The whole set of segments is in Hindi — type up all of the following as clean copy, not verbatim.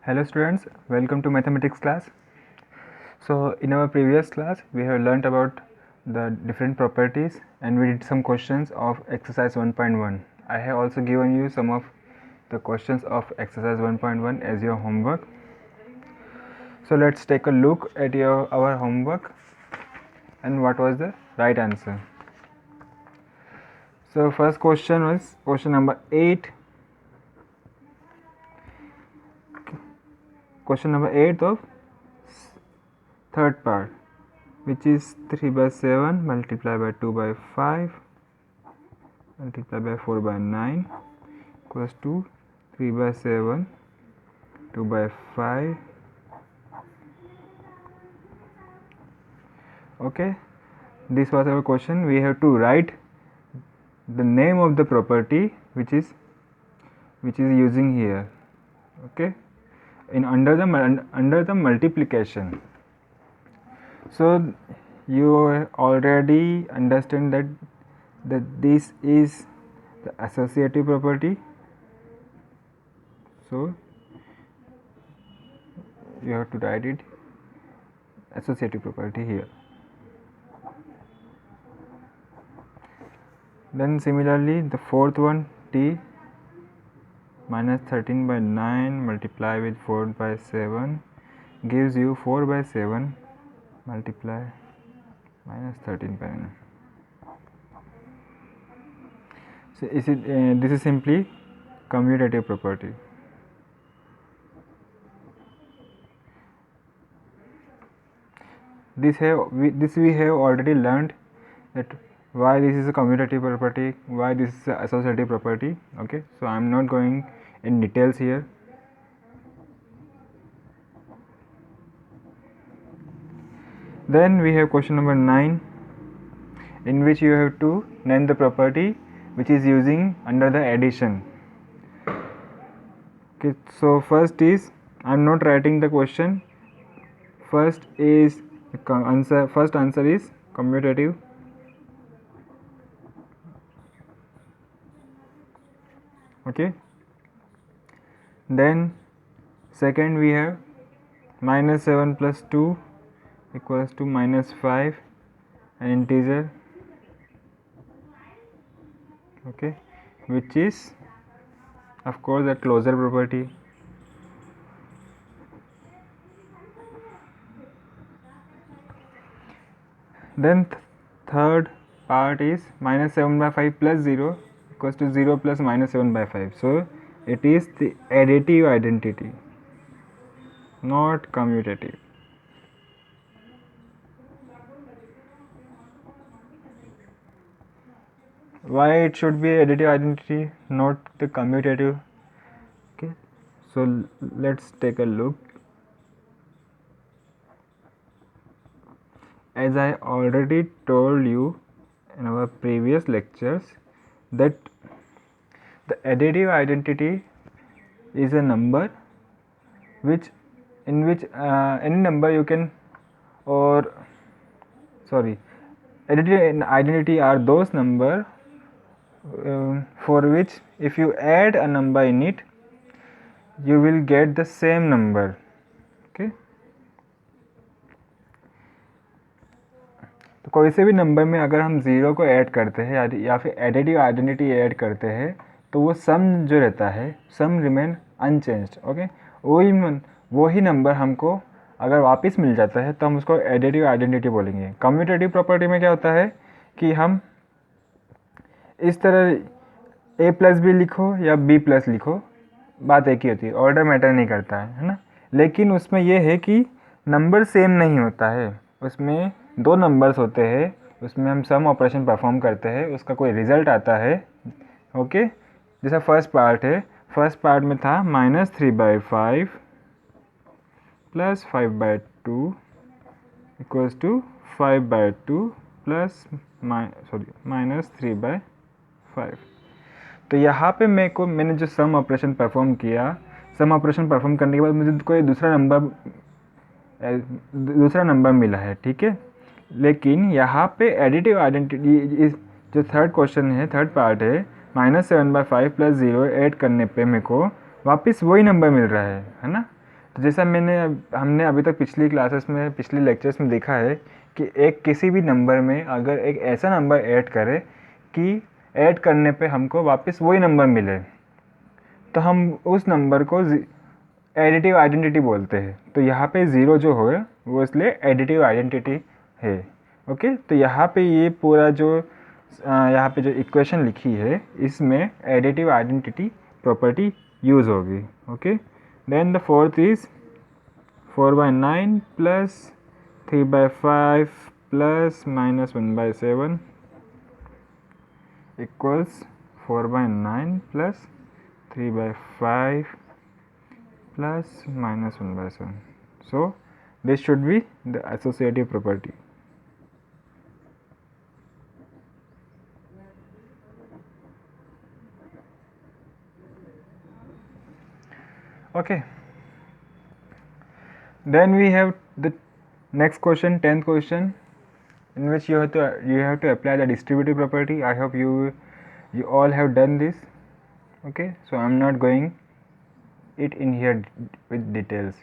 Hello students, welcome to mathematics class. So in our previous class we have learnt about the different properties and we did some questions of exercise 1.1. I have also given you some of the questions of exercise 1.1 as your homework. So let's take a look at our homework and what was the right answer. So first question was question number 8. Question number 8 of third part, which is 3 by 7 multiplied by 2 by 5 multiplied by 4 by 9 equals to 3 by 7 2 by 5. Okay, this was our question. We have to write the name of the property which is using here. Okay, in under the multiplication. So you already understand that this is the associative property. So you have to write it associative property here. Then similarly the fourth one, t minus 13 by 9 multiply with 4 by 7 gives you 4 by 7 multiply minus 13 by 9. So this is simply commutative property. This we have already learned that why this is a commutative property, why this is a associative property. Okay, so I am not going in details here. Then we have question number 9, in which you have to name the property which is using under the addition. Okay, so first is, I am not writing the question. First is first answer is commutative. Okay, then second we have minus 7 plus 2 equals to minus 5, an integer. Okay, which is of course a closure property. Then third part is minus 7 by 5 plus 0 equals to 0 plus minus 7 by 5. So it is the additive identity, not commutative. Why it should be additive identity, not the commutative? Okay, so let's take a look. As I already told you in our previous lectures, that the additive identity is a number in which any number you can, additive identity are those number for which if you add a number in it you will get the same number. Okay, तो कोई से भी नंबर में अगर हम ज़ीरो को ऐड करते हैं या फिर एडिटिव आइडेंटिटी ऐड करते हैं तो वो सम जो रहता है, सम रिमेन अनचेंज्ड. ओके, वही नंबर हमको अगर वापस मिल जाता है तो हम उसको एडिटिव आइडेंटिटी बोलेंगे. कम्यूटेटिव प्रॉपर्टी में क्या होता है कि हम इस तरह a प्लस बी लिखो या b प्लस लिखो, बात एक ही होती है, ऑर्डर मैटर नहीं करता है ना. लेकिन उसमें यह है कि नंबर सेम नहीं होता है, उसमें दो नंबर्स होते हैं, उसमें हम सम ऑपरेशन परफॉर्म करते हैं, उसका कोई रिजल्ट आता है. ओके, जैसा फर्स्ट पार्ट है, फर्स्ट पार्ट में था minus 3 by 5 plus 5 by 2 equals to 5 by 2 plus minus 3 by 5. तो यहाँ पे मैंने जो सम ऑपरेशन परफॉर्म किया, सम ऑपरेशन परफॉर्म करने के बाद मुझे कोई दूसरा नंबर मिला है. ठीक है, लेकिन यहाँ पे एडिटिव आइडेंटिटी जो थर्ड क्वेश्चन है, थर्ड पार्ट है, माइनस 7 बाई 5 प्लस 0 ऐड करने पे मेरे को वापस वही नंबर मिल रहा है ना. तो जैसा हमने अभी तक पिछली लेक्चर्स में देखा है कि एक किसी भी नंबर में अगर एक ऐसा नंबर ऐड करें कि ऐड करने पे हमको वापस वही नंबर मिले, तो हम उस नंबर को एडिटिव आइडेंटिटी बोलते हैं। तो यहाँ पे ज़ीरो जो हो वो इसलिए एडिटिव आइडेंटिटी है। ओके, तो यहाँ पे ये पूरा जो यहाँ पे जो इक्वेशन लिखी है इसमें एडिटिव आइडेंटिटी प्रॉपर्टी यूज़ होगी। Okay, then the fourth is 4/9 plus 3/5 plus -1/7 equals 4/9 plus 3/5 plus -1/7. So this should be the associative property. Okay, then we have the next question, 10th question, in which you have to apply the distributive property. I hope you all have done this. Okay, so I'm not going it in here with details.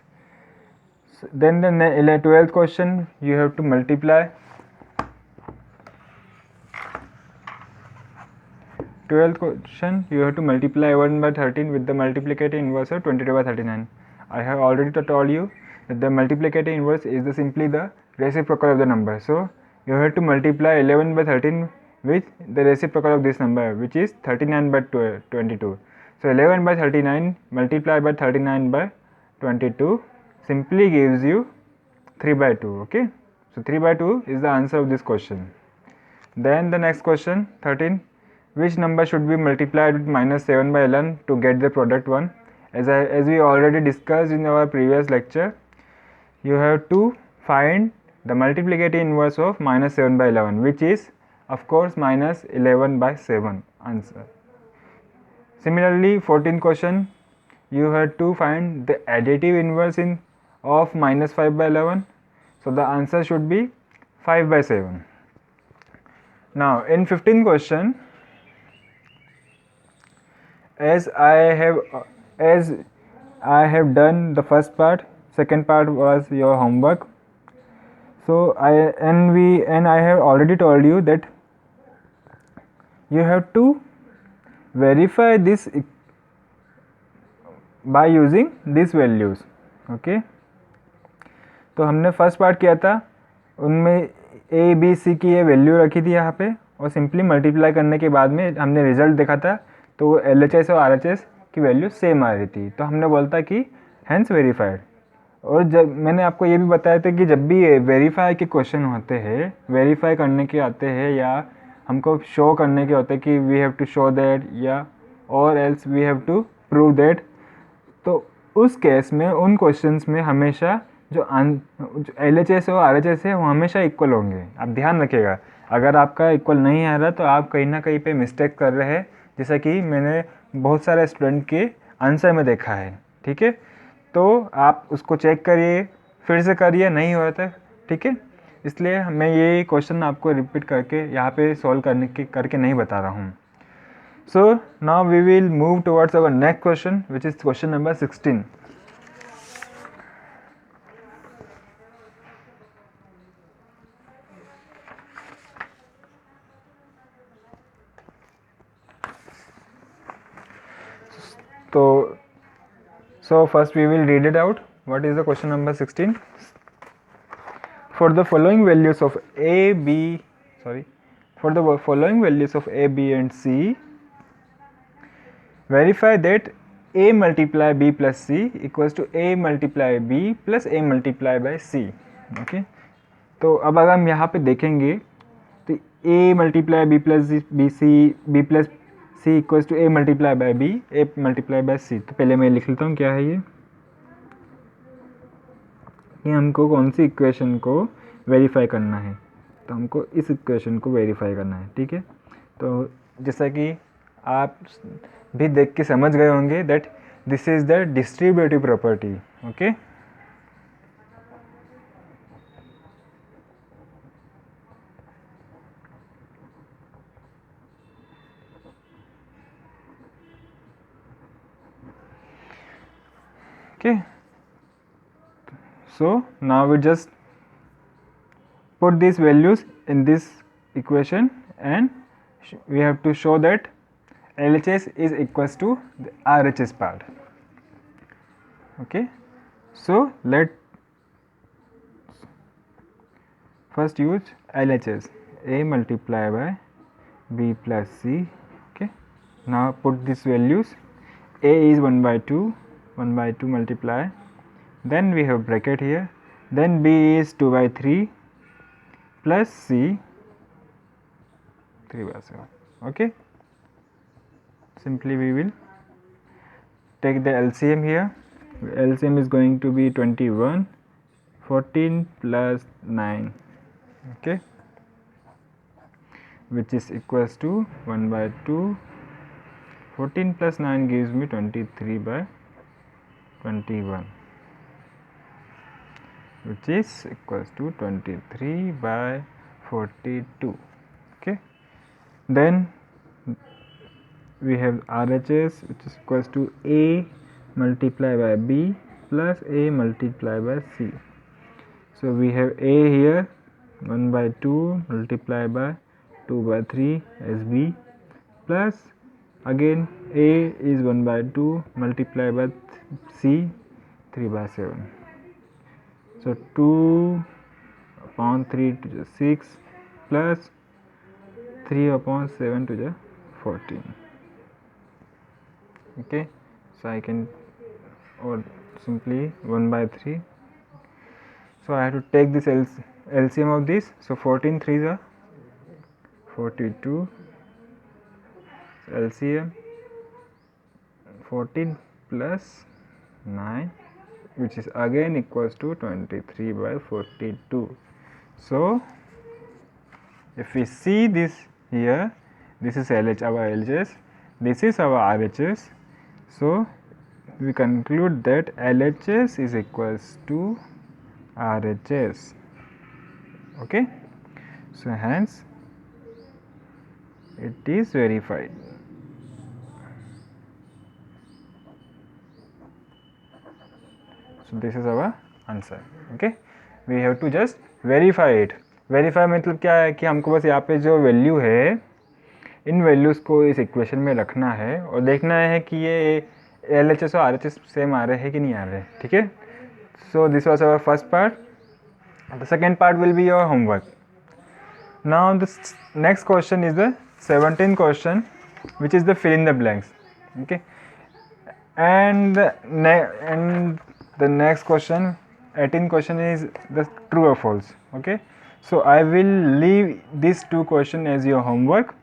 So then the 12th question, you have to multiply 12th question, you have to multiply 1/13 with the multiplicative inverse of 22/39. I have already told you that the multiplicative inverse is simply the reciprocal of the number. So you have to multiply 11/13 with the reciprocal of this number, which is 39/22. So 11/39 multiplied by 39/22 simply gives you 3/2. Okay, so 3/2 is the answer of this question. Then the next question, 13. Which number should be multiplied with -7/11 to get the product 1? As we already discussed in our previous lecture, you have to find the multiplicative inverse of -7/11, which is of course -11/7 answer. Similarly, 14th question, you have to find the additive inverse of -5/11. So the answer should be 5/7. Now in 15th question, as I have done the first part, second part was your homework. So I have already told you that you have to verify this by using these values. Okay, तो हमने फर्स्ट पार्ट किया था, उनमें ए बी सी की ये वैल्यू रखी थी यहाँ पे, और सिंपली मल्टीप्लाई करने के बाद में हमने रिजल्ट देखा था, तो वो LHS और RHS की वैल्यू सेम आ रही थी, तो हमने बोलता कि हैंस वेरीफाइड। और जब मैंने आपको ये भी बताया था कि जब भी वेरीफाई के क्वेश्चन होते हैं, वेरीफाई करने के आते हैं या हमको शो करने के होते हैं कि we have to show that या और else we have to prove that, तो उस केस में उन क्वेश्चंस में हमेशा जो LHS और RHS है वो हमेशा इक्वल होंगे। आप ध्यान रखिएगा, अगर आपका इक्वल नहीं आ रहा तो आप कहीं ना कहीं पे मिस्टेक कर रहे हैं, जैसा कि मैंने बहुत सारे स्टूडेंट के आंसर में देखा है। ठीक है, तो आप उसको चेक करिए, फिर से करिए, नहीं हो रहा था। ठीक है, इसलिए मैं ये क्वेश्चन आपको रिपीट करके यहाँ पे सॉल्व करके नहीं बता रहा हूँ। So now we will move towards our next question, which is question number 16. So first we will read it out. What is the question number 16? For the following values of A, B and C, verify that A multiply B plus C equals to A multiply B plus A multiply by C. Okay, तो अब अगर हम यहाँ पे देखेंगे तो A multiply B plus B plus C equals to A multiply by B, A multiply by C. तो पहले मैं लिख लेता हूँ क्या है ये हमको कौन सी इक्वेशन को वेरीफाई करना है, तो हमको इस इक्वेशन को वेरीफाई करना है। ठीक है, तो जैसा कि आप भी देख के समझ गए होंगे that this is the distributive property. Okay, So now we just put these values in this equation and we have to show that LHS is equals to the RHS part. Okay, so let first use LHS, A multiplied by B plus C. Okay, now put these values. A is 1 by 2, 1 by 2 multiply, then we have bracket here, then B is 2 by 3 plus C 3 by 7. Okay, simply we will take the LCM here. LCM is going to be 21, 14 plus 9, okay, which is equals to 1 by 2. 14 plus 9 gives me 23 by 21, which is equals to 23 by 42. Okay, then we have RHS, which is equals to A multiplied by B plus A multiplied by C. So we have A here 1 by 2 multiplied by 2 by 3 as B, plus again A is 1 by 2 multiplied by C 3 by 7. So 2 upon 3 to the 6 plus 3 upon 7 to the 14. Okay, so I can, or simply 1 by 3. So I have to take this LCM of this. So 14 3s are 42. LCM 14 plus 9, which is again equals to 23 by 42. So if we see this here, this is LH, our LHS, this is our RHS. So we conclude that LHS is equals to RHS. Okay, so hence it is verified. So this is our answer. Okay, we have to just verify it. Verify मतलब क्या है कि हमको बस यहाँ पे जो वैल्यू है, इन वैल्यूज़ को इस इक्वेशन में रखना है और देखना है कि ये LHS और RHS सेम आ रहे हैं कि नहीं आ रहे. ठीक है, so this was our first part. The second part will be your homework. Now the next question is the 17th question, which is the fill in the blanks. Okay, and the next question, 18th question, is the true or false. Okay, so I will leave these two questions as your homework.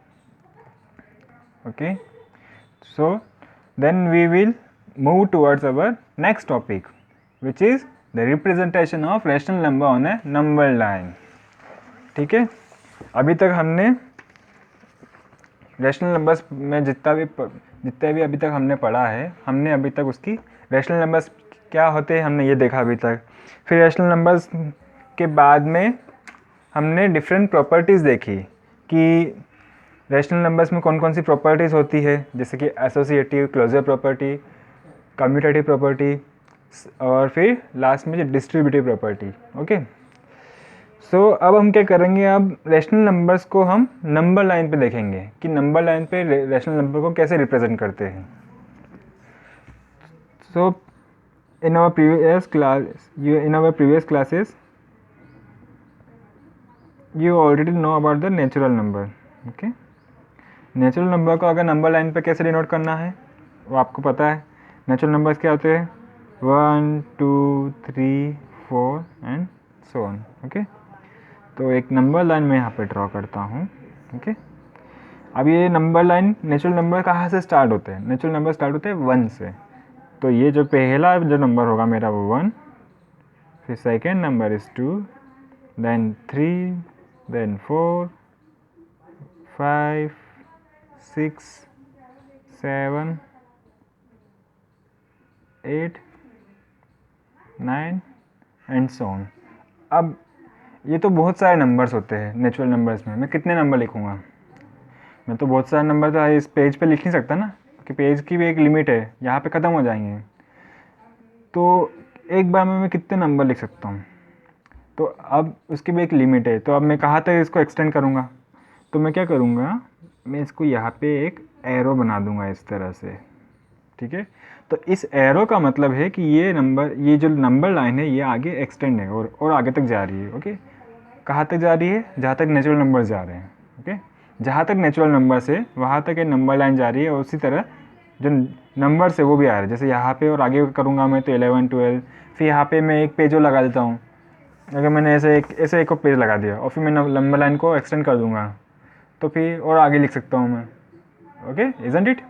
Okay, so then we will move towards our next topic, which is the representation of rational number on a number line. ठीक है, अभी तक हमने रैशनल नंबर्स में जितना भी अभी तक हमने पढ़ा है, हमने अभी तक उसकी रैशनल नंबर्स क्या होते हैं हमने ये देखा अभी तक. फिर रैशनल नंबर्स के बाद में हमने डिफरेंट प्रॉपर्टीज़ देखी कि रैशनल नंबर्स में कौन कौन सी प्रॉपर्टीज़ होती है, जैसे कि associative, closure property, commutative property और फिर लास्ट में जो डिस्ट्रीब्यूटिव प्रॉपर्टी. ओके, सो अब हम क्या करेंगे, अब रैशनल नंबर्स को हम नंबर लाइन पे देखेंगे कि नंबर लाइन पे रैशनल नंबर को कैसे रिप्रेजेंट करते हैं. So in our previous classes you already know about the natural number. Okay, natural number को अगर नंबर लाइन पे कैसे डिनोट करना है वो आपको पता है. नेचुरल नंबर्स क्या होते हैं, 1 2 3 4 एंड सो ऑन. ओके, तो एक नंबर लाइन मैं यहाँ पे ड्रॉ करता हूँ. ओके, अब ये नंबर लाइन, नेचुरल नंबर कहाँ से स्टार्ट होते हैं, नेचुरल नंबर स्टार्ट होते हैं 1 से. तो ये जो पहला जो नंबर होगा मेरा वो 1, फिर second number is 2, then 3, then 4, 5, 6, 7, 8, 9 and so on. अब ये तो बहुत सारे नंबर्स होते हैं नेचुरल नंबर्स में. मैं कितने नंबर लिखूँगा, मैं तो बहुत सारे नंबर तो इस पेज पे लिख नहीं सकता ना, कि पेज की भी एक लिमिट है, यहाँ पे ख़त्म हो जाएंगे. तो एक बार में मैं कितने नंबर लिख सकता हूँ, तो अब उसकी भी एक लिमिट है। तो अब मैं कहाँ तक इसको एक्सटेंड करूँगा, तो मैं क्या करूँगा, मैं इसको यहाँ पे एक एरो बना दूँगा इस तरह से, ठीक है। तो इस एरो का मतलब है कि ये जो नंबर लाइन है ये आगे एक्सटेंड है और आगे तक जा रही है, ओके। कहाँ तक जा रही है, जहाँ तक नेचुरल नंबर जा रहे हैं, ओके। जहाँ तक नेचुरल नंबर से वहाँ तक ये नंबर लाइन जा रही है, और उसी तरह जो नंबर से वो भी आ रहा है। जैसे यहाँ पे और आगे करूँगा मैं तो 11 12, फिर यहाँ पे मैं एक पेज और लगा देता हूँ। अगर मैंने ऐसे एक पेज लगा दिया और फिर मैं नंबर लाइन को एक्सटेंड कर दूँगा, तो फिर और आगे लिख सकता हूँ मैं, okay, isn't it.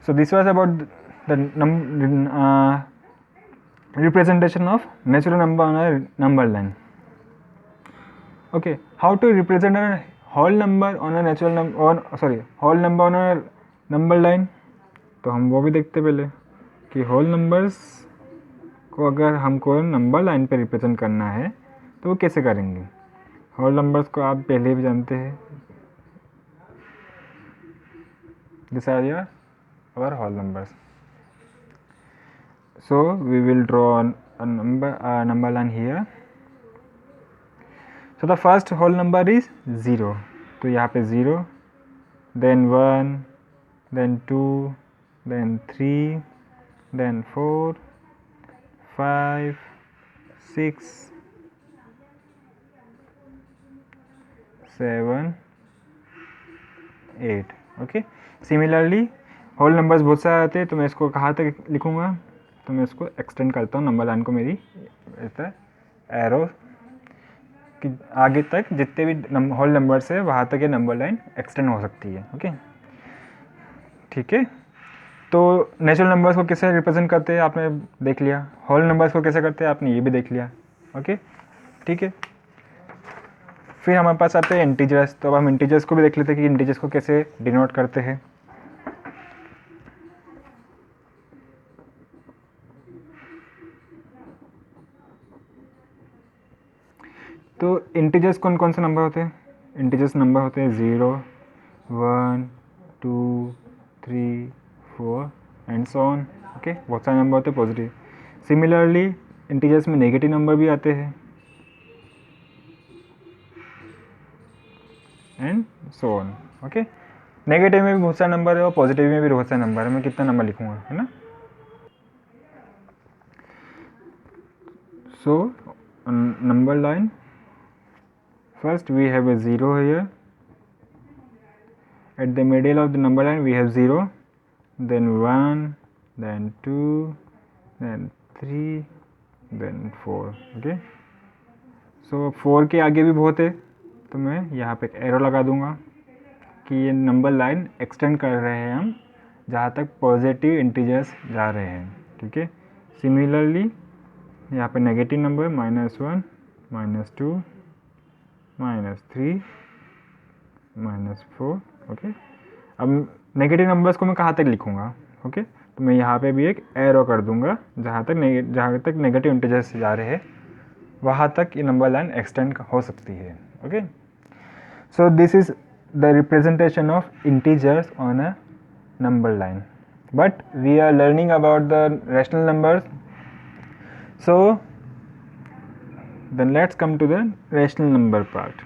So this was about the representation of natural number on a number line. Okay, how to represent a whole number on a natural number, or sorry, whole number on a number line? तो हम वो भी देखते पहले कि होल नंबर्स को अगर हमको नंबर लाइन पे रिप्रेजेंट करना है तो वो कैसे करेंगे। होल नंबर्स को आप पहले भी जानते हैं, this are your our whole numbers. So we will draw a number line here. So the first whole number is 0. तो यहाँ पे 0, then 1, then 2, then 3, then 4, 5, 6, 7, 8. Okay. Similarly whole numbers बहुत सारे आते हैं, तो मैं इसको कहाँ तक लिखूँगा, तो मैं इसको एक्सटेंड करता हूँ नंबर लाइन को, मेरी ऐसा एरो कि आगे तक जितने भी होल नंबर्स है वहाँ तक ये नंबर लाइन एक्सटेंड हो सकती है, ओके, ठीक है। तो नेचुरल नंबर्स को कैसे रिप्रेजेंट करते हैं आपने देख लिया, होल नंबर्स को कैसे करते हैं आपने ये भी देख लिया, ओके, ठीक है। फिर हमारे पास आते हैं इंटीजर्स। तो अब हम इंटीजर्स को भी देख लेते हैं कि इंटीजर्स को कैसे डिनोट करते हैं। तो इंटीजर्स कौन कौन से नंबर होते हैं, इंटीजर्स नंबर होते हैं 0, 1, 2, 3, 4 एंड सो ऑन, ओके। बहुत सारे नंबर होते हैं पॉजिटिव। सिमिलरली इंटीजर्स में नेगेटिव नंबर भी आते हैं and so on, okay. Negative में भी बहुत सारे नंबर है और पॉजिटिव में भी बहुत सारे नंबर है। मैं कितना नंबर लिखूँगा, है ना। So number line, first we have a 0 here, at the middle of the number line we have 0, then 1, then 2, then 3, then 4, okay. so 4 के आगे भी बहुत है, तो मैं यहाँ पे एक एरो लगा दूँगा कि ये नंबर लाइन एक्सटेंड कर रहे हैं हम जहाँ तक पॉजिटिव इंटीजर्स जा रहे हैं, ठीक है। सिमिलरली यहाँ पे नेगेटिव नंबर -1, -2, -3, -4, ओके। अब नेगेटिव नंबर्स को मैं कहाँ तक लिखूँगा, ओके। तो मैं यहाँ पे भी एक एरो कर दूँगा जहाँ तक नेगेटिव इंटीजर्स जा रहे हैं वहाँ तक ये नंबर लाइन एक्सटेंड हो सकती है, okay. So this is the representation of integers on a number line, but we are learning about the rational numbers, so then let's come to the rational number part.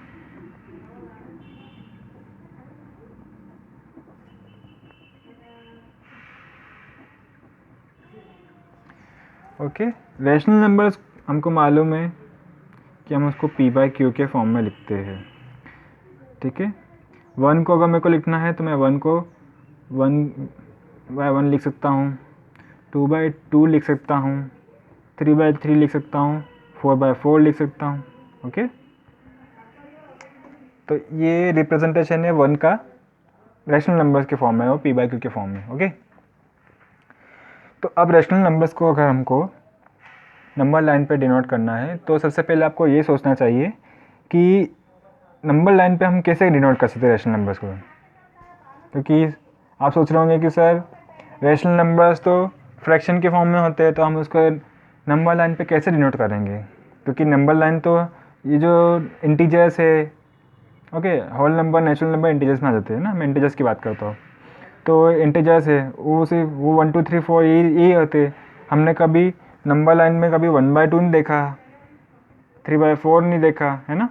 Okay, rational numbers हमको मालूम है कि हम उसको p/q के फॉर्म में लिखते हैं, ठीक है। 1 को अगर मेरे को लिखना है तो मैं 1 को 1/1 लिख सकता हूँ, 2/2 लिख सकता हूँ, 3/3 लिख सकता हूँ, 4/4 लिख सकता हूँ, ओके। तो ये रिप्रेजेंटेशन है 1 का रैशनल नंबर्स के फॉर्म में और p/q के फॉर्म में, ओके। तो अब रैशनल नंबर्स को अगर हमको नंबर लाइन पे डिनोट करना है तो सबसे पहले आपको ये सोचना चाहिए कि नंबर लाइन पे हम कैसे डिनोट कर सकते हैं रैशनल नंबर्स को। क्योंकि आप सोच रहे होंगे कि सर रैशनल नंबर्स तो फ्रैक्शन के फॉर्म में होते हैं, तो हम उसको नंबर लाइन पे कैसे डिनोट करेंगे। क्योंकि नंबर लाइन तो ये जो इंटीजर्स है, okay, whole number natural number integers में आ जाते हैं ना, मैं इंटीजर्स की बात करता हूँ। तो इंटीजर्स है वो सिर्फ वो 1 2 3 4 ये होते। हमने कभी नंबर लाइन में कभी 1/2 नहीं देखा, 3/4 नहीं देखा, है ना।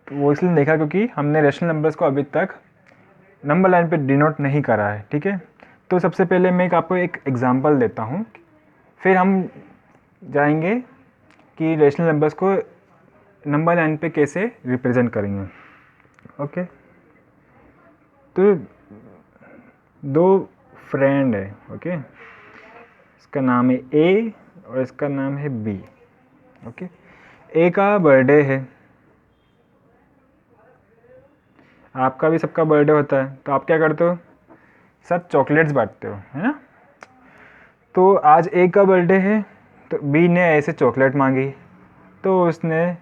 तो वो इसलिए देखा क्योंकि हमने रेशनल नंबर्स को अभी तक नंबर लाइन पे डिनोट नहीं करा है, ठीक है। तो सबसे पहले मैं आपको एक एग्जांपल देता हूँ, फिर हम जाएंगे कि रेशनल नंबर्स को नंबर लाइन पे कैसे रिप्रेजेंट करेंगे। ओके, तो दो फ्रेंड है, ओके, इसका नाम है ए और इसका नाम है बी। ओके, ए का बर्थडे है, आपका भी सबका बर्थडे होता है, तो आप क्या करते हो, सब चॉकलेट्स बांटते हो, है ना। तो आज ए का बर्थडे है, तो बी ने ऐसे चॉकलेट मांगी, तो उसने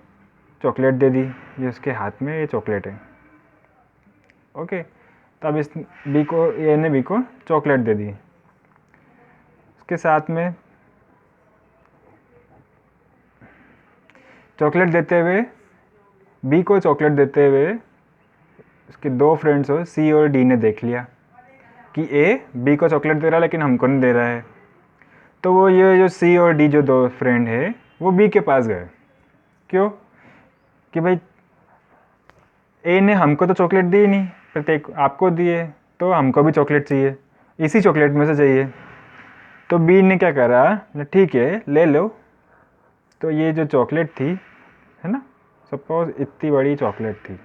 चॉकलेट दे दी, ये उसके हाथ में ये चॉकलेट है। ओके, तो अब इस बी को, ए ने बी को चॉकलेट दे दी, उसके साथ में चॉकलेट देते हुए, बी को चॉकलेट देते हुए उसके दो फ्रेंड्स हो सी और डी ने देख लिया कि ए बी को चॉकलेट दे रहा है लेकिन हमको नहीं दे रहा है। तो वो ये जो सी और डी जो दो फ्रेंड है वो बी के पास गए, क्यों, कि भाई ए ने हमको तो चॉकलेट दी नहीं, प्रत्येक आपको दिए, तो हमको भी चॉकलेट चाहिए, इसी चॉकलेट में से चाहिए। तो बी ने क्या करा, ठीक है ले लो। तो ये जो चॉकलेट थी, है ना, सपोज इतनी बड़ी चॉकलेट थी,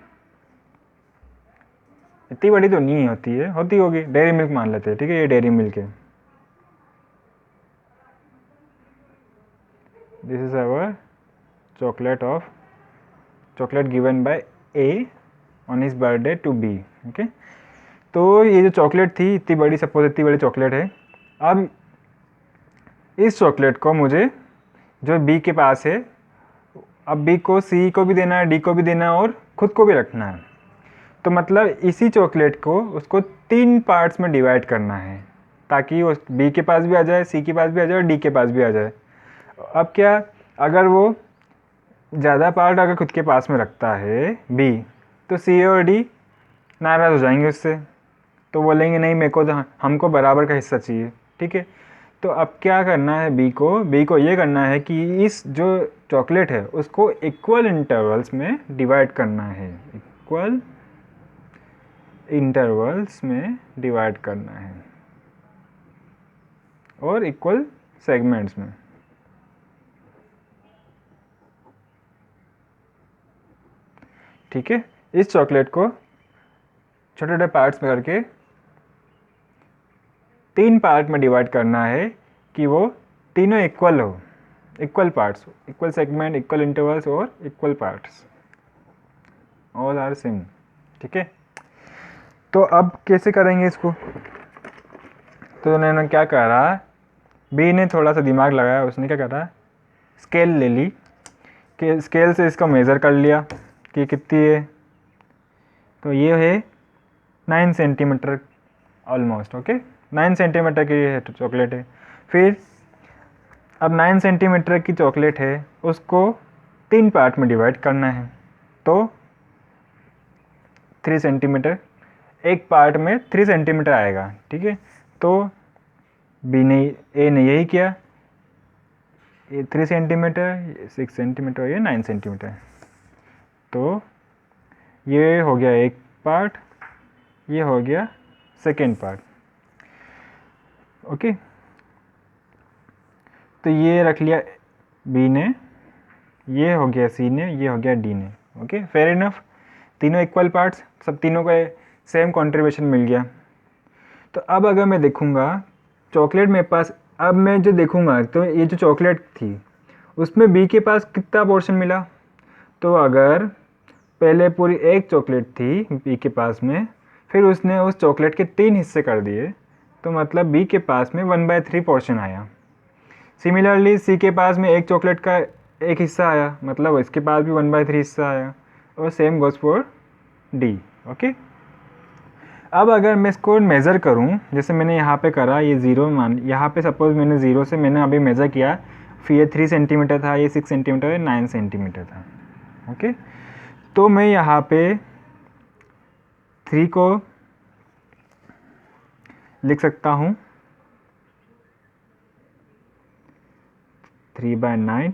इतनी बड़ी तो नहीं होती है, होती होगी, डेयरी मिल्क मान लेते हैं, ठीक है, ये डेयरी मिल्क है। This is our chocolate given by a on his birthday to be. Okay, तो ये जो चॉकलेट थी इतनी बड़ी, सपोज इतनी बड़ी चॉकलेट है। अब इस चॉकलेट को मुझे, जो बी के पास है, अब बी को सी को भी देना है, डी को भी देना है और खुद को भी रखना है। तो मतलब इसी चॉकलेट को उसको 3 पार्ट्स में डिवाइड करना है, ताकि वो बी के पास भी आ जाए, सी के पास भी आ जाए और डी के पास भी आ जाए। अब क्या, अगर वो ज़्यादा पार्ट अगर खुद के पास में रखता है बी, तो सी और डी नाराज़ हो जाएंगे उससे, तो बोलेंगे नहीं मेरे को तो हमको बराबर का हिस्सा चाहिए, ठीक है। तो अब क्या करना है, बी को ये करना है कि इस जो चॉकलेट है उसको इक्वल इंटरवल्स में डिवाइड करना है, इक्वल इंटरवल्स में डिवाइड करना है और इक्वल सेगमेंट्स में। ठीक है, इस चॉकलेट को छोटे छोटे पार्ट्स में करके 3 पार्ट में डिवाइड करना है कि वो तीनों इक्वल हो, equal parts, equal segment, equal intervals और equal parts, all are same. ठीक है, तो अब कैसे करेंगे इसको। तो उन्होंने क्या करा, बी ने थोड़ा सा दिमाग लगाया, उसने क्या करा, स्केल ले ली, कि स्केल से इसका मेज़र कर लिया कि कितनी है। तो ये है 9 सेंटीमीटर ऑलमोस्ट। ओके, 9 सेंटीमीटर की चॉकलेट है। फिर अब 9 सेंटीमीटर की चॉकलेट है, उसको 3 पार्ट में डिवाइड करना है, तो 3 सेंटीमीटर, एक पार्ट में 3 सेंटीमीटर आएगा। ठीक है, तो बी ने, ए ने यही किया, ये 3 सेंटीमीटर, 6 सेंटीमीटर, ये 9 सेंटीमीटर। तो ये हो गया एक पार्ट, ये हो गया सेकेंड पार्ट। ओके, तो ये रख लिया बी ने, ये हो गया सी ने, ये हो गया डी ने। ओके, फेयर इनफ, तीनों इक्वल पार्ट्स, सब तीनों को सेम कंट्रीब्यूशन मिल गया। तो अब अगर मैं देखूंगा चॉकलेट मेरे पास, अब मैं जो देखूंगा तो ये जो चॉकलेट थी उसमें बी के पास कितना पोर्शन मिला। तो अगर पहले पूरी एक चॉकलेट थी बी के पास में, फिर उसने उस चॉकलेट के 3 हिस्से कर दिए, तो मतलब बी के पास में 1/3 पोर्शन आया। सिमिलरली सी के पास में एक चॉकलेट का एक हिस्सा आया, मतलब इसके पास भी 1/3 हिस्सा आया, और same goes for D. Okay, अब अगर मैं इसको मेज़र करूं, जैसे मैंने यहाँ पे करा, ये 0 मान, यहाँ पे सपोज मैंने 0 से मैंने अभी मेज़र किया, फिर ये 3 सेंटीमीटर था, ये 6 सेंटीमीटर, ये 9 सेंटीमीटर था। ओके, तो मैं यहाँ पे 3 को लिख सकता हूँ 3/9,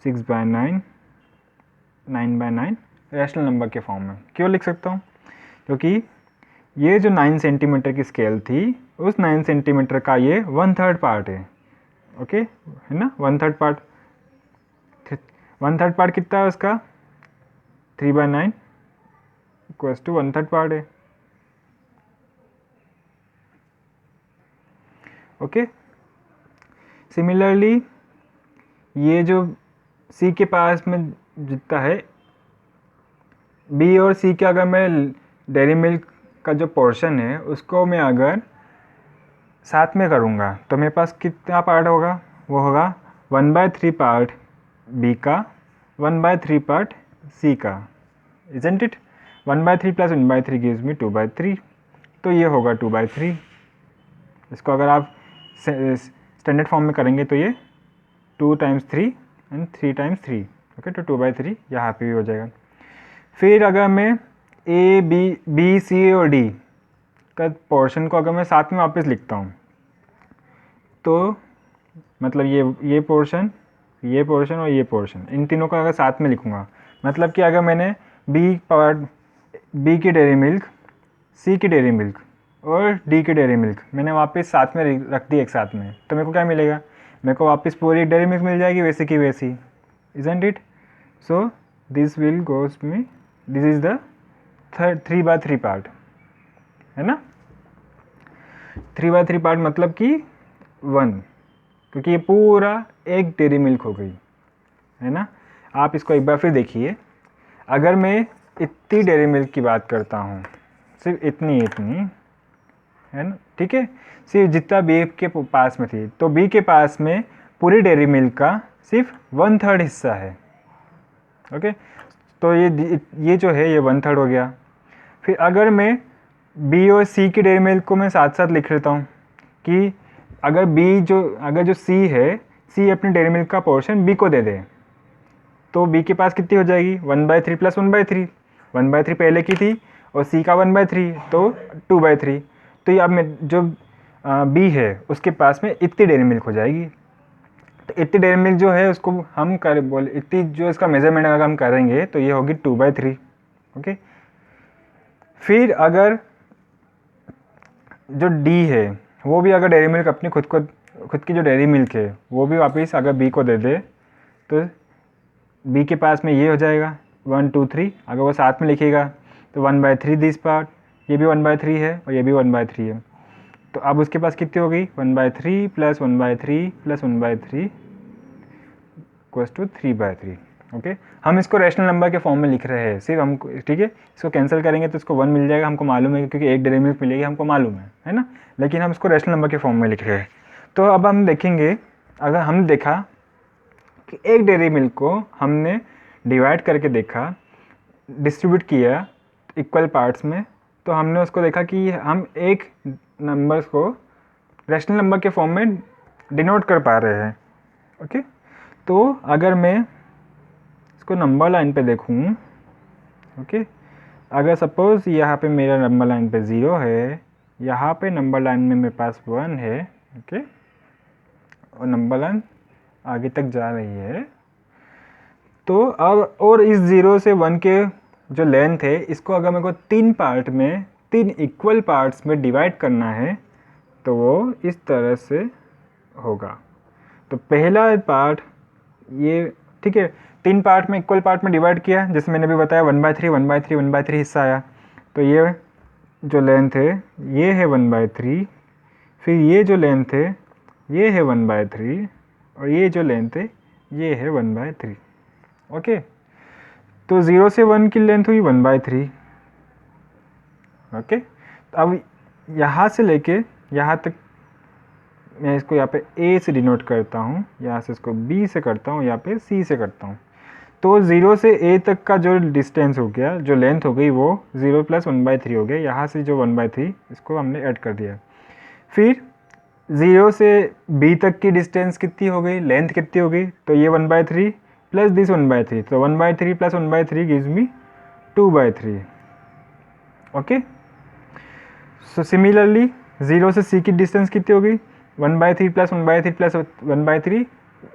6/9, 9/9 रैशनल नंबर के फॉर्म में क्यों लिख सकता हूँ? क्योंकि ये जो 9 सेंटीमीटर की स्केल थी, उस 9 सेंटीमीटर का ये 1/3 पार्ट है। ओके, है ना, 1/3 पार्ट। 1/3 पार्ट कितना है उसका? 3/9 इक्वल्स टू 1/3 पार्ट है। ओके, सिमिलरली ये जो सी के पास में जितना है, बी और सी के अगर मैं डेयरी मिल्क का जो पोर्शन है उसको मैं अगर साथ में करूँगा तो मेरे पास कितना पार्ट होगा? वो होगा 1/3 पार्ट बी का, 1/3 पार्ट सी का, isn't it? 1/3 plus 1/3 gives me 2/3, तो ये होगा 2/3। इसको अगर आप स्टैंडर्ड फॉर्म में करेंगे तो ये 2 टाइम्स 3 एंड 3 टाइम्स 3, ओके, तो 2/3 यहाँ पे भी हो जाएगा। फिर अगर मैं ए बी सी और डी का पोर्शन को अगर मैं साथ में वापस लिखता हूँ तो मतलब ये पोर्शन और ये पोर्शन, इन तीनों को अगर साथ में लिखूँगा, मतलब कि अगर मैंने बी की डेयरी मिल्क, सी की डेयरी मिल्क और डी की डेयरी मिल्क मैंने वापस साथ में रख दी एक साथ में, तो मेरे को क्या मिलेगा? मेरे को वापस पूरी डेयरी मिल्क मिल जाएगी वैसे की वैसी, isn't it? So this will goes me, this is the 3/3 part, है ना। 3/3 पार्ट मतलब कि 1, क्योंकि ये पूरा एक डेयरी मिल्क हो गई, है ना। आप इसको एक बार फिर देखिए, अगर मैं इतनी डेयरी मिल्क की बात करता हूँ, सिर्फ इतनी, है ना, ठीक है, सिर्फ जितना बी के पास में थी, तो बी के पास में पूरी डेयरी मिल्क का सिर्फ 1/3 हिस्सा है। ओके, तो ये जो है ये 1/3 हो गया। फिर अगर मैं बी और सी की डेयरी मिल्क को मैं साथ साथ लिख लेता हूँ कि अगर जो सी है, सी अपनी डेयरी मिल्क का पोर्शन बी को दे दे, तो बी के पास कितनी हो जाएगी? 1/3 प्लस 1/3, 1/3 पहले की थी और सी का 1/3, तो 2/3। तो ये अब मैं जो बी है उसके पास में इतनी डेयरी मिल्क हो जाएगी। तो इतनी डेयरी मिल्क जो है उसको हम इतनी जो इसका मेजरमेंट अगर हम करेंगे तो ये होगी 2/3। ओके, फिर अगर जो डी है वो भी अगर डेयरी मिल्क अपनी खुद की जो डेयरी मिल्क है वो भी वापस अगर बी को दे दे, तो बी के पास में ये हो जाएगा 1 2 3। अगर वो साथ में लिखेगा तो 1/3 दिस पार्ट, ये भी 1/3 है और ये भी 1/3 है, तो अब उसके पास कितनी हो गई? 1/3 plus 1/3 plus 1/3 equals to 3/3। Okay, हम इसको रैशनल नंबर के फॉर्म में लिख रहे हैं सिर्फ हम, ठीक है। इसको कैंसिल करेंगे तो इसको 1 मिल जाएगा, हमको मालूम है, क्योंकि एक डेयरी मिल्क मिलेगी हमको मालूम है ना, लेकिन हम इसको रैशनल नंबर के फॉर्म में लिख रहे हैं। तो अब हम देखेंगे, अगर हम देखा कि एक डेयरी मिल्क को हमने डिवाइड करके देखा, डिस्ट्रीब्यूट किया इक्वल पार्ट्स में, तो हमने उसको देखा कि हम एक नंबर्स को रैशनल नंबर के फॉर्म में डिनोट कर पा रहे हैं। ओके, तो अगर मैं इसको नंबर लाइन पे देखूं, ओके, अगर सपोज़ यहाँ पे मेरा नंबर लाइन पे 0 है, यहाँ पे नंबर लाइन में मेरे पास 1 है, ओके, और नंबर लाइन आगे तक जा रही है, तो अब और इस 0 से 1 के जो लेंथ है इसको अगर मेरे को 3 पार्ट में, 3 इक्वल पार्ट्स में डिवाइड करना है तो वो इस तरह से होगा। तो पहला पार्ट ये, ठीक है, 3 पार्ट में इक्वल पार्ट में डिवाइड किया, जैसे मैंने भी बताया 1/3 1/3 1/3 हिस्सा आया, तो ये जो लेंथ है ये है 1/3, फिर ये जो लेंथ है ये है 1/3 और ये जो लेंथ है ये है 1/3। ओके, तो 0 से 1 की लेंथ हुई 1/3। ओके, अब यहाँ से लेके यहाँ तक मैं इसको यहाँ पे A से डिनोट करता हूँ, यहाँ से इसको B से करता हूँ, यहाँ पे C से करता हूँ। तो 0 से A तक का जो डिस्टेंस हो गया, जो लेंथ हो गई, वो 0 प्लस 1/3 हो गया। यहाँ से जो 1/3 इसको हमने ऐड कर दिया। फिर 0 से B तक की डिस्टेंस कितनी हो गई, लेंथ कितनी हो गई, तो ये 1/3 प्लस दिस 1/3, तो 1/3 plus 1/3 gives me 2/3। Okay, so similarly 0 से C की डिस्टेंस कितनी हो गई, 1/3 plus 1/3 plus 1/3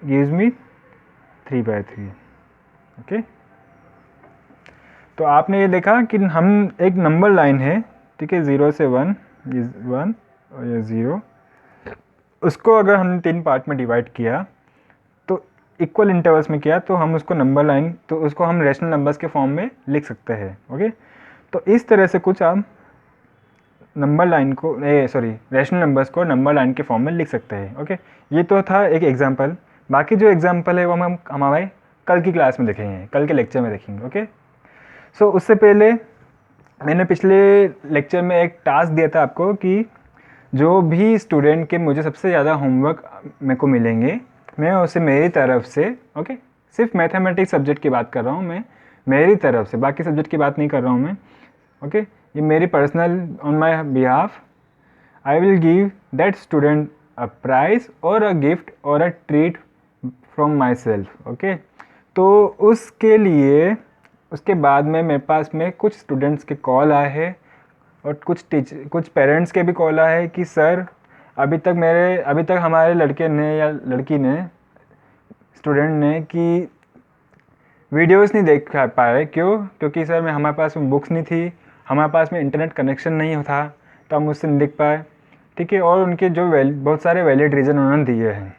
gives me 3/3। Okay, तो आपने ये देखा कि हम एक नंबर लाइन है, ठीक है, 0 से 1, ये 1 और ये 0, उसको अगर हमने 3 पार्ट में डिवाइड किया तो इक्वल इंटरवल्स में किया तो हम उसको नंबर लाइन, तो उसको हम रैशनल नंबर्स के फॉर्म में लिख सकते हैं। ओके, तो इस तरह से कुछ आप नंबर लाइन को रैशनल नंबर्स को नंबर लाइन के फॉर्म में लिख सकते हैं। ओके, ये तो था एक एग्जांपल। बाकी जो एग्जांपल है वो हम हमारे कल की क्लास में देखेंगे, कल के लेक्चर में देखेंगे। ओके, सो उससे पहले मैंने पिछले लेक्चर में एक टास्क दिया था आपको कि जो भी स्टूडेंट के मुझे सबसे ज़्यादा होमवर्क मेरे को मिलेंगे, मैं उसे मेरी तरफ से, ओके, सिर्फ मैथमेटिक्स सब्जेक्ट की बात कर रहा हूँ मैं, मेरी तरफ से, बाकी सब्जेक्ट की बात नहीं कर रहा हूँ मैं। ओके, ये मेरी personal, on my behalf I will give that student a price और अ गिफ्ट और a treat from my self. Okay, तो उसके लिए उसके बाद में मेरे पास में कुछ स्टूडेंट्स के कॉल आए हैं और कुछ पेरेंट्स के भी कॉल आए हैं कि सर अभी तक हमारे लड़के ने या लड़की ने, स्टूडेंट ने, कि वीडियोस नहीं देख पाए। क्योंकि सर हमारे पास में बुक्स नहीं थी, हमारे पास में इंटरनेट कनेक्शन नहीं था, तो हम उससे नहीं देख पाए। ठीक है, और उनके जो बहुत सारे वैलिड रीज़न उन्होंने दिए हैं।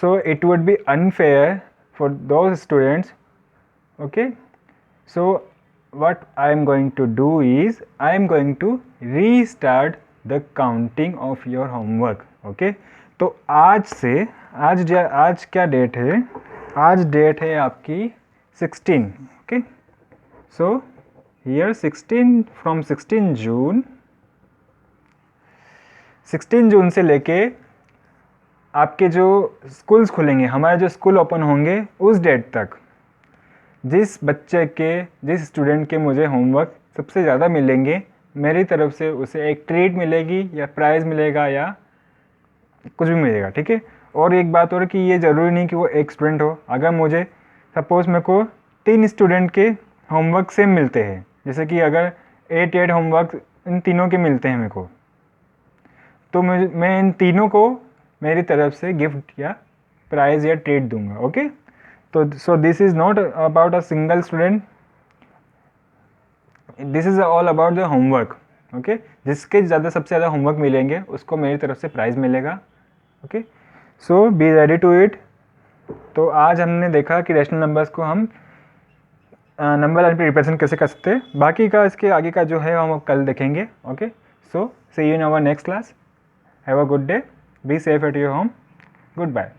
So it would be unfair for those students. Okay, so what I am going to do is I am going to restart the counting of your homework. okay, तो आज क्या डेट है? आज डेट है आपकी 16। ओके, सो here 16 from 16 जून से लेके आपके जो स्कूल्स खुलेंगे, हमारे जो स्कूल ओपन होंगे, उस डेट तक जिस स्टूडेंट के मुझे होमवर्क सबसे ज़्यादा मिलेंगे, मेरी तरफ से उसे एक ट्रीट मिलेगी या प्राइज़ मिलेगा या कुछ भी मिलेगा। ठीक है, और एक बात और कि ये ज़रूरी नहीं कि वो एक स्टूडेंट हो। अगर मुझे सपोज़ मेरे को 3 स्टूडेंट के होमवर्क सेम मिलते हैं, जैसे कि अगर 8 होमवर्क इन तीनों के मिलते हैं मेरे को, तो मैं इन तीनों को मेरी तरफ से गिफ्ट या प्राइज़ या ट्रीट दूंगा। ओके, तो सो this is not about a single student, this is all about the homework. Okay, जिसके सबसे ज़्यादा होमवर्क मिलेंगे उसको मेरी तरफ से प्राइज़ मिलेगा। Okay, so be ready to it. तो आज हमने देखा कि रैशनल नंबर्स को हम नंबर लाइन पे रिप्रेजेंट कैसे कर सकते हैं। बाकी का इसके आगे का जो है हम कल देखेंगे। Okay, so see you in our next class. Have a good day, be safe at your home, good bye.